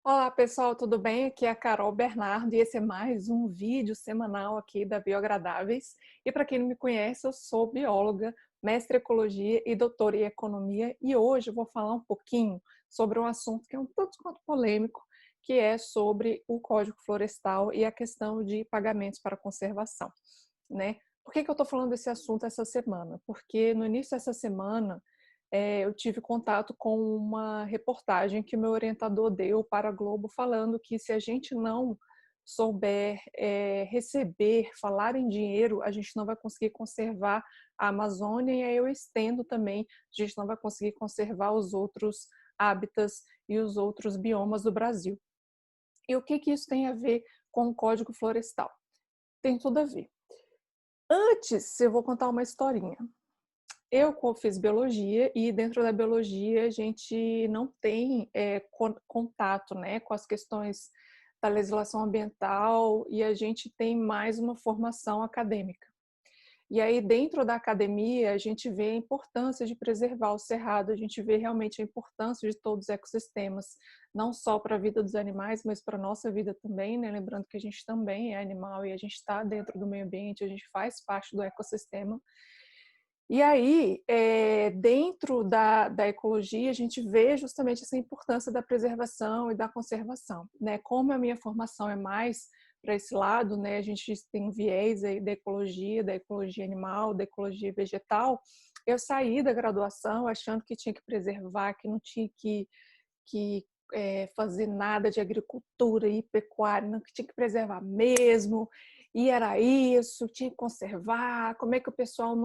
Olá pessoal, tudo bem? Aqui é a Carol Bernardo e esse é mais um vídeo semanal aqui da Bioagradáveis. E para quem não me conhece, eu sou bióloga, mestre em ecologia e doutora em economia e hoje eu vou falar um pouquinho sobre um assunto que é um tanto quanto polêmico, que é sobre o Código Florestal e a questão de pagamentos para conservação, né? Por que eu estou falando desse assunto essa semana? Porque no início dessa semana eu tive contato com uma reportagem que meu orientador deu para a Globo, falando que se a gente não souber receber, falar em dinheiro, a gente não vai conseguir conservar a Amazônia, e aí eu estendo também, a gente não vai conseguir conservar os outros hábitats e os outros biomas do Brasil. E o que isso tem a ver com o Código Florestal? Tem tudo a ver. Antes, eu vou contar uma historinha. Eu fiz biologia e dentro da biologia a gente não tem contato, né, com as questões da legislação ambiental e a gente tem mais uma formação acadêmica. E aí dentro da academia a gente vê a importância de preservar o cerrado, a gente vê realmente a importância de todos os ecossistemas, não só para a vida dos animais, mas para a nossa vida também, né? Lembrando que a gente também é animal e a gente está dentro do meio ambiente, a gente faz parte do ecossistema. E aí, dentro da ecologia, a gente vê justamente essa importância da preservação e da conservação, né? Como a minha formação é mais para esse lado, né? A gente tem um viés aí da ecologia animal, da ecologia vegetal. Eu saí da graduação achando que tinha que preservar, que não tinha que fazer nada de agricultura e pecuária, não, que tinha que preservar mesmo, e era isso, tinha que conservar, como é que o pessoal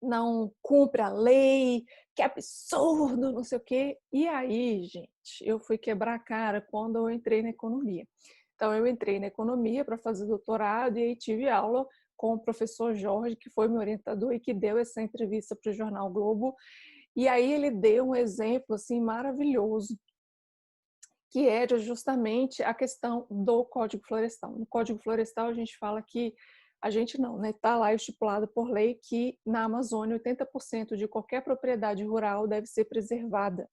não cumpre a lei, que absurdo, não sei o quê. E aí, gente, eu fui quebrar a cara quando eu entrei na economia. Então, eu entrei na economia para fazer doutorado e aí tive aula com o professor Jorge, que foi meu orientador e que deu essa entrevista para o Jornal Globo. E aí ele deu um exemplo assim maravilhoso, que era justamente a questão do Código Florestal. No Código Florestal a gente fala que a gente não, né? Está lá estipulado por lei que na Amazônia 80% de qualquer propriedade rural deve ser preservada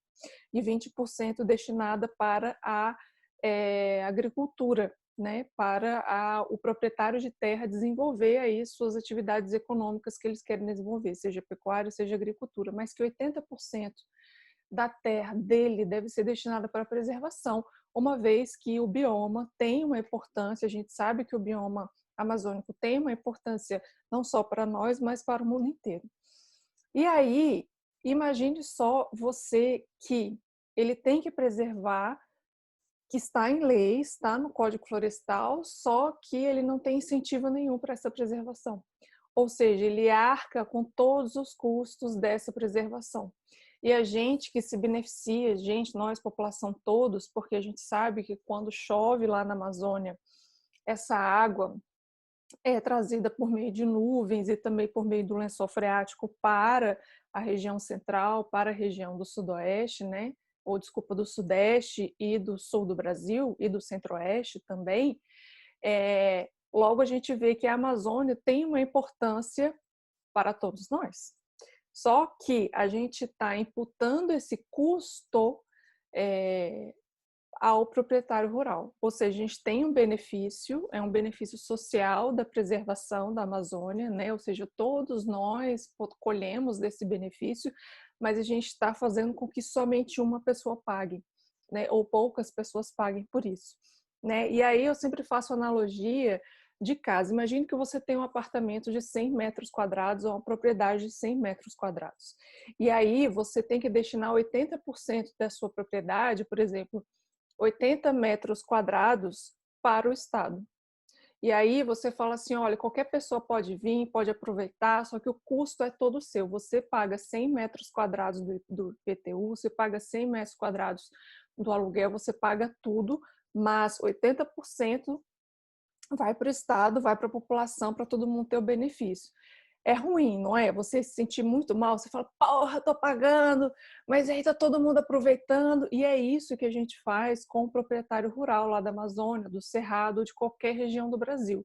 e 20% destinada para a agricultura, né? Para o proprietário de terra desenvolver aí suas atividades econômicas que eles querem desenvolver, seja pecuária, seja agricultura, mas que 80% da terra dele deve ser destinada para a preservação, uma vez que o bioma tem uma importância, a gente sabe que o bioma amazônico tem uma importância não só para nós, mas para o mundo inteiro. E aí, imagine só você que ele tem que preservar, que está em lei, está no Código Florestal, só que ele não tem incentivo nenhum para essa preservação. Ou seja, ele arca com todos os custos dessa preservação. E a gente que se beneficia, gente, nós, população todos, porque a gente sabe que quando chove lá na Amazônia, essa água é trazida por meio de nuvens e também por meio do lençol freático para a região central, para a região do sudoeste, né? Ou desculpa, do sudeste e do sul do Brasil e do centro-oeste também. Logo a gente vê que a Amazônia tem uma importância para todos nós. Só que a gente está imputando esse custo ao proprietário rural. Ou seja, a gente tem um benefício, é um benefício social da preservação da Amazônia, né? Ou seja, todos nós colhemos desse benefício, mas a gente está fazendo com que somente uma pessoa pague, né? Ou poucas pessoas paguem por isso, né? E aí eu sempre faço analogia de casa. Imagine que você tem um apartamento de 100 metros quadrados ou uma propriedade de 100 metros quadrados. E aí você tem que destinar 80% da sua propriedade, por exemplo, 80 metros quadrados para o Estado. E aí você fala assim, olha, qualquer pessoa pode vir, pode aproveitar, só que o custo é todo seu. Você paga 100 metros quadrados do IPTU, você paga 100 metros quadrados do aluguel, você paga tudo, mas 80% vai para o Estado, vai para a população, para todo mundo ter o benefício. É ruim, não é? Você se sentir muito mal, você fala, porra, tô pagando, mas aí tá todo mundo aproveitando. E é isso que a gente faz com o proprietário rural lá da Amazônia, do Cerrado, de qualquer região do Brasil.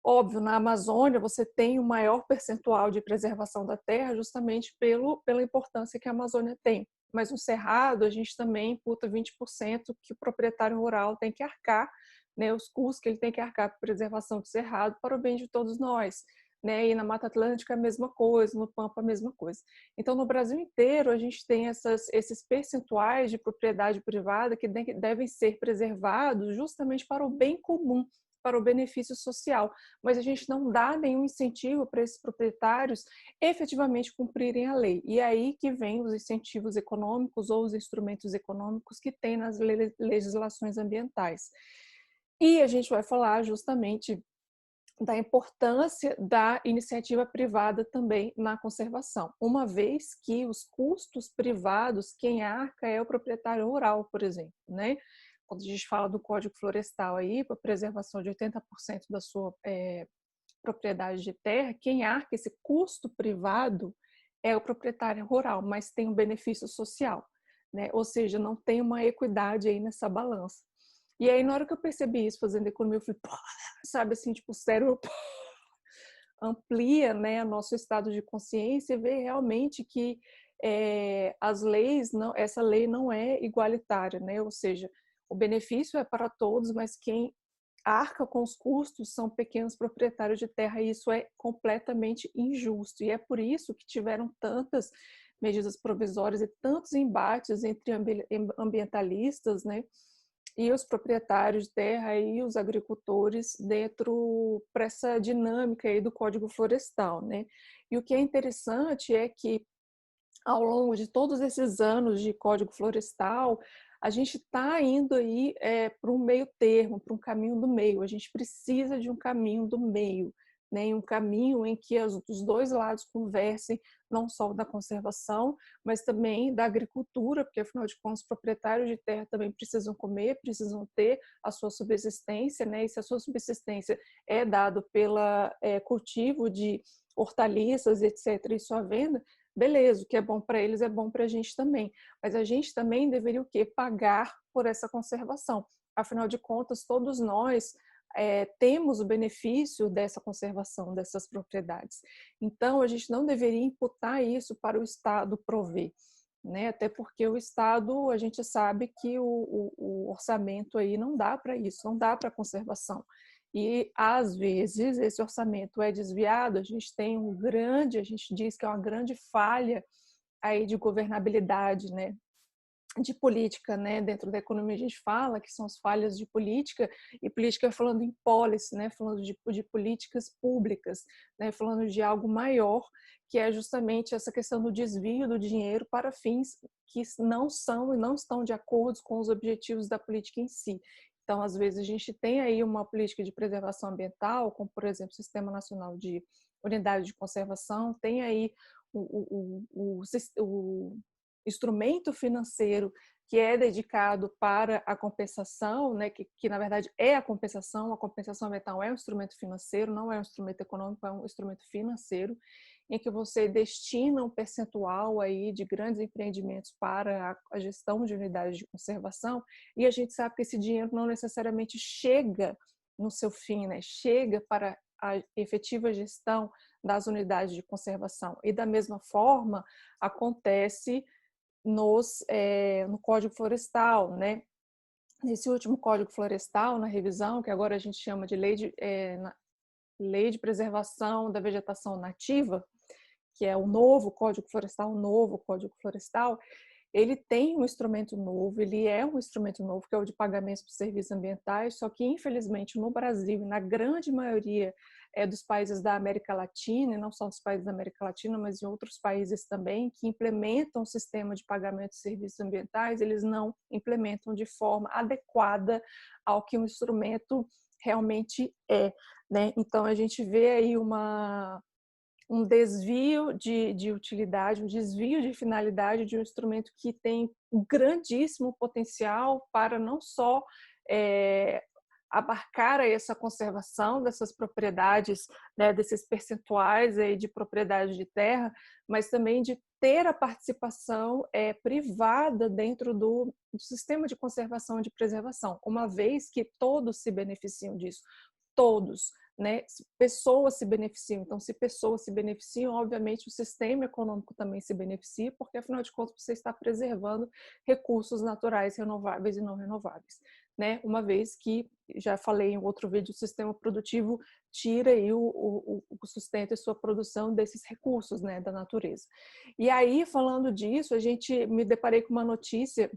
Óbvio, na Amazônia você tem o maior percentual de preservação da terra justamente pela importância que a Amazônia tem. Mas no Cerrado, a gente também imputa 20% que o proprietário rural tem que arcar, né, os custos que ele tem que arcar para a preservação do Cerrado para o bem de todos nós. Né? E na Mata Atlântica a mesma coisa, no Pampa a mesma coisa. Então, no Brasil inteiro, a gente tem esses percentuais de propriedade privada que devem ser preservados justamente para o bem comum, para o benefício social, mas a gente não dá nenhum incentivo para esses proprietários efetivamente cumprirem a lei. E é aí que vem os incentivos econômicos ou os instrumentos econômicos que tem nas legislações ambientais. E a gente vai falar justamente da importância da iniciativa privada também na conservação, uma vez que os custos privados, quem arca é o proprietário rural, por exemplo, né? Quando a gente fala do Código Florestal aí, para preservação de 80% da sua propriedade de terra, quem arca esse custo privado é o proprietário rural, mas tem um benefício social, né? Ou seja, não tem uma equidade aí nessa balança. E aí, na hora que eu percebi isso fazendo economia, eu falei, pô, sabe assim, tipo, o cérebro amplia, né, nosso estado de consciência e vê realmente que as leis, não, essa lei não é igualitária, né? Ou seja, o benefício é para todos, mas quem arca com os custos são pequenos proprietários de terra e isso é completamente injusto. E é por isso que tiveram tantas medidas provisórias e tantos embates entre ambientalistas, né? E os proprietários de terra e os agricultores dentro dessa dinâmica aí do Código Florestal, né? E o que é interessante é que ao longo de todos esses anos de Código Florestal, a gente está indo aí para um meio termo, para um caminho do meio. A gente precisa de um caminho do meio, né? Um caminho em que os dois lados conversem, não só da conservação, mas também da agricultura, porque afinal de contas os proprietários de terra também precisam comer, precisam ter a sua subsistência, né? E se a sua subsistência é dado pelo cultivo de hortaliças, etc., e sua venda, beleza, o que é bom para eles é bom para a gente também. Mas a gente também deveria o quê? Pagar por essa conservação. Afinal de contas, todos nós temos o benefício dessa conservação dessas propriedades. Então, a gente não deveria imputar isso para o Estado prover, né? Até porque o Estado, a gente sabe que o orçamento aí não dá para isso, não dá para conservação. E, às vezes, esse orçamento é desviado, a gente tem a gente diz que é uma grande falha aí de governabilidade, né? De política, né? Dentro da economia a gente fala que são as falhas de política, e política falando em policy, né? Falando de políticas públicas, né? Falando de algo maior, que é justamente essa questão do desvio do dinheiro para fins que não são e não estão de acordo com os objetivos da política em si. Então, às vezes, a gente tem aí uma política de preservação ambiental, como, por exemplo, o Sistema Nacional de Unidade de Conservação, tem aí o instrumento financeiro que é dedicado para a compensação, né, que na verdade é a compensação ambiental é um instrumento financeiro, não é um instrumento econômico, é um instrumento financeiro, em que você destina um percentual aí de grandes empreendimentos para a gestão de unidades de conservação, e a gente sabe que esse dinheiro não necessariamente chega no seu fim, né, chega para a efetiva gestão das unidades de conservação. E da mesma forma acontece no Código Florestal, né? Nesse último Código Florestal, na revisão, que agora a gente chama de Lei de Preservação da Vegetação Nativa, que é o novo Código Florestal, ele tem um instrumento novo, ele é um instrumento novo, que é o de pagamentos por serviços ambientais, só que, infelizmente, no Brasil, na grande maioria dos países da América Latina, e não só dos países da América Latina, mas em outros países também, que implementam o sistema de pagamento de serviços ambientais, eles não implementam de forma adequada ao que o instrumento realmente é, né? Então, a gente vê aí um desvio de utilidade, um desvio de finalidade de um instrumento que tem um grandíssimo potencial para não só abarcar essa conservação dessas propriedades, né, desses percentuais aí de propriedade de terra, mas também de ter a participação privada dentro do sistema de conservação e de preservação, uma vez que todos se beneficiam disso, todos, né, pessoas se beneficiam. Então, se pessoas se beneficiam, obviamente o sistema econômico também se beneficia, porque afinal de contas você está preservando recursos naturais renováveis e não renováveis, né? Uma vez que, já falei em outro vídeo, o sistema produtivo tira aí o sustento e sua produção desses recursos, né, da natureza. E aí, falando disso, me deparei com uma notícia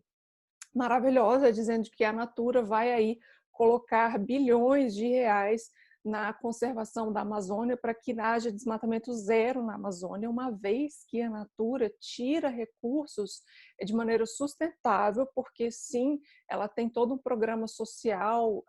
maravilhosa dizendo que a Natura vai aí colocar bilhões de reais na conservação da Amazônia para que haja desmatamento zero na Amazônia, uma vez que a Natura tira recursos de maneira sustentável, porque sim, ela tem todo um programa social,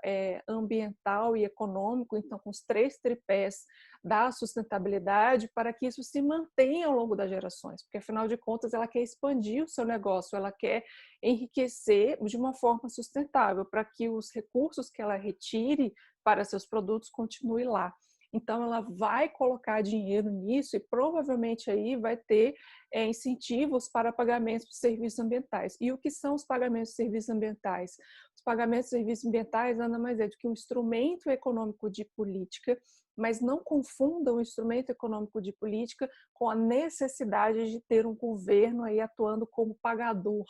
ambiental e econômico, então com os 3 tripés da sustentabilidade para que isso se mantenha ao longo das gerações, porque afinal de contas ela quer expandir o seu negócio, ela quer enriquecer de uma forma sustentável, para que os recursos que ela retire para seus produtos continue lá. Então, ela vai colocar dinheiro nisso e provavelmente aí vai ter incentivos para pagamentos de serviços ambientais. E o que são os pagamentos de serviços ambientais? Os pagamentos de serviços ambientais nada mais é do que um instrumento econômico de política, mas não confunda o instrumento econômico de política com a necessidade de ter um governo aí atuando como pagador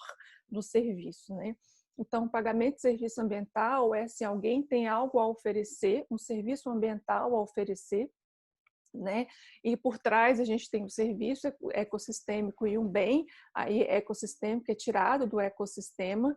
do serviço, né? Então, pagamento de serviço ambiental é se alguém tem algo a oferecer, um serviço ambiental a oferecer, né? E por trás a gente tem um serviço ecossistêmico e um bem aí ecossistêmico é tirado do ecossistema.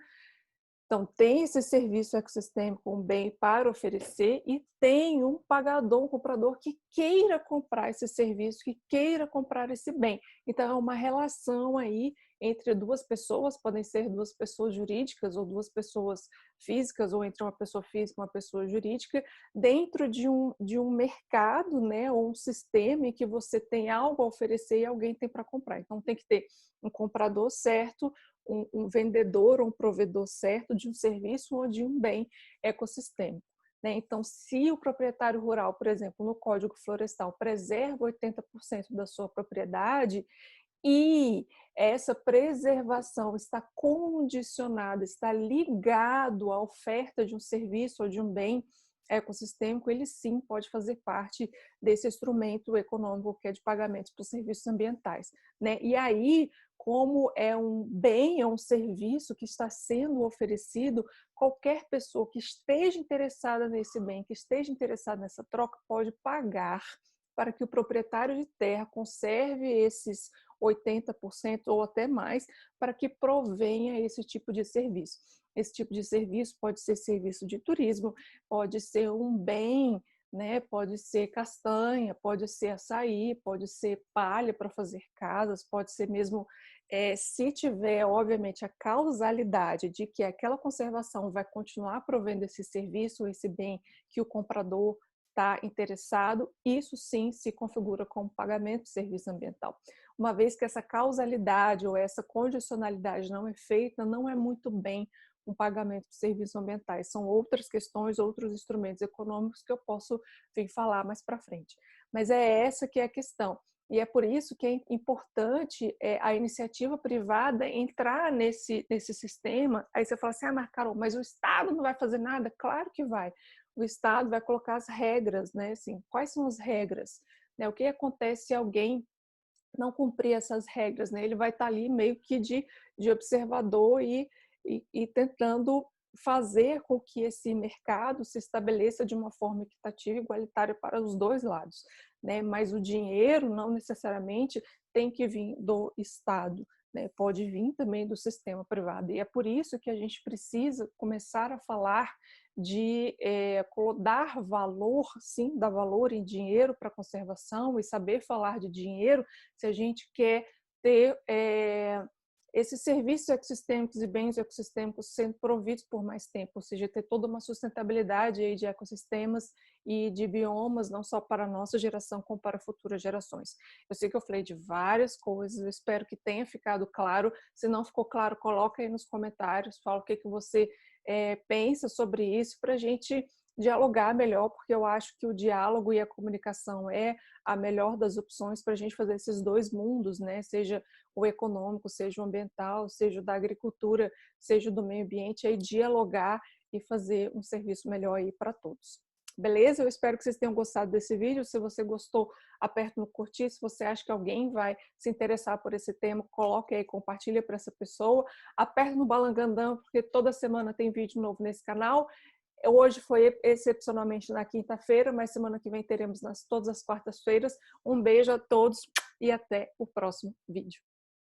Então, tem esse serviço ecossistêmico, um bem para oferecer, e tem um pagador, um comprador que queira comprar esse serviço, que queira comprar esse bem. Então, é uma relação aí entre 2 pessoas, podem ser 2 pessoas jurídicas ou 2 pessoas físicas, ou entre uma pessoa física e uma pessoa jurídica, dentro de um mercado, né, ou um sistema em que você tem algo a oferecer e alguém tem para comprar. Então, tem que ter um comprador certo, um vendedor ou um provedor certo de um serviço ou de um bem ecossistêmico, né? Então, se o proprietário rural, por exemplo, no Código Florestal, preserva 80% da sua propriedade e essa preservação está condicionada, está ligado à oferta de um serviço ou de um bem ecossistêmico, ele sim pode fazer parte desse instrumento econômico que é de pagamentos por serviços ambientais, né? E aí, como é um bem, é um serviço que está sendo oferecido, qualquer pessoa que esteja interessada nesse bem, que esteja interessada nessa troca, pode pagar para que o proprietário de terra conserve esses 80% ou até mais, para que provenha esse tipo de serviço. Esse tipo de serviço pode ser serviço de turismo, pode ser um bem, né? Pode ser castanha, pode ser açaí, pode ser palha para fazer casas, pode ser mesmo, se tiver, obviamente, a causalidade de que aquela conservação vai continuar provendo esse serviço, esse bem que o comprador está interessado, isso sim se configura como pagamento de serviço ambiental. Uma vez que essa causalidade ou essa condicionalidade não é feita, não é muito bem um pagamento de serviços ambientais. São outras questões, outros instrumentos econômicos que eu posso vir falar mais para frente. Mas é essa que é a questão. E é por isso que é importante a iniciativa privada entrar nesse sistema. Aí você fala assim, mas Carol, mas o Estado não vai fazer nada? Claro que vai. O Estado vai colocar as regras, né? Assim, quais são as regras? Né? O que acontece se alguém não cumprir essas regras, né? Ele vai estar ali meio que de observador e tentando fazer com que esse mercado se estabeleça de uma forma equitativa e igualitária para os 2 lados, né? Mas o dinheiro não necessariamente tem que vir do Estado, né? Pode vir também do sistema privado. E é por isso que a gente precisa começar a falar de dar valor, sim, dar valor em dinheiro para a conservação e saber falar de dinheiro se a gente quer ter esses serviços ecossistêmicos e bens ecossistêmicos sendo providos por mais tempo, ou seja, ter toda uma sustentabilidade aí de ecossistemas e de biomas, não só para a nossa geração, como para futuras gerações. Eu sei que eu falei de várias coisas, eu espero que tenha ficado claro. Se não ficou claro, coloca aí nos comentários, fala o que você pensa sobre isso, para a gente dialogar melhor, porque eu acho que o diálogo e a comunicação é a melhor das opções para a gente fazer esses 2 mundos, né? Seja o econômico, seja o ambiental, seja o da agricultura, seja o do meio ambiente, aí dialogar e fazer um serviço melhor aí para todos. Beleza? Eu espero que vocês tenham gostado desse vídeo. Se você gostou, aperta no curtir. Se você acha que alguém vai se interessar por esse tema, coloque aí, compartilha para essa pessoa. Aperta no balangandã, porque toda semana tem vídeo novo nesse canal. Hoje foi excepcionalmente na quinta-feira, mas semana que vem teremos todas as quartas-feiras. Um beijo a todos e até o próximo vídeo.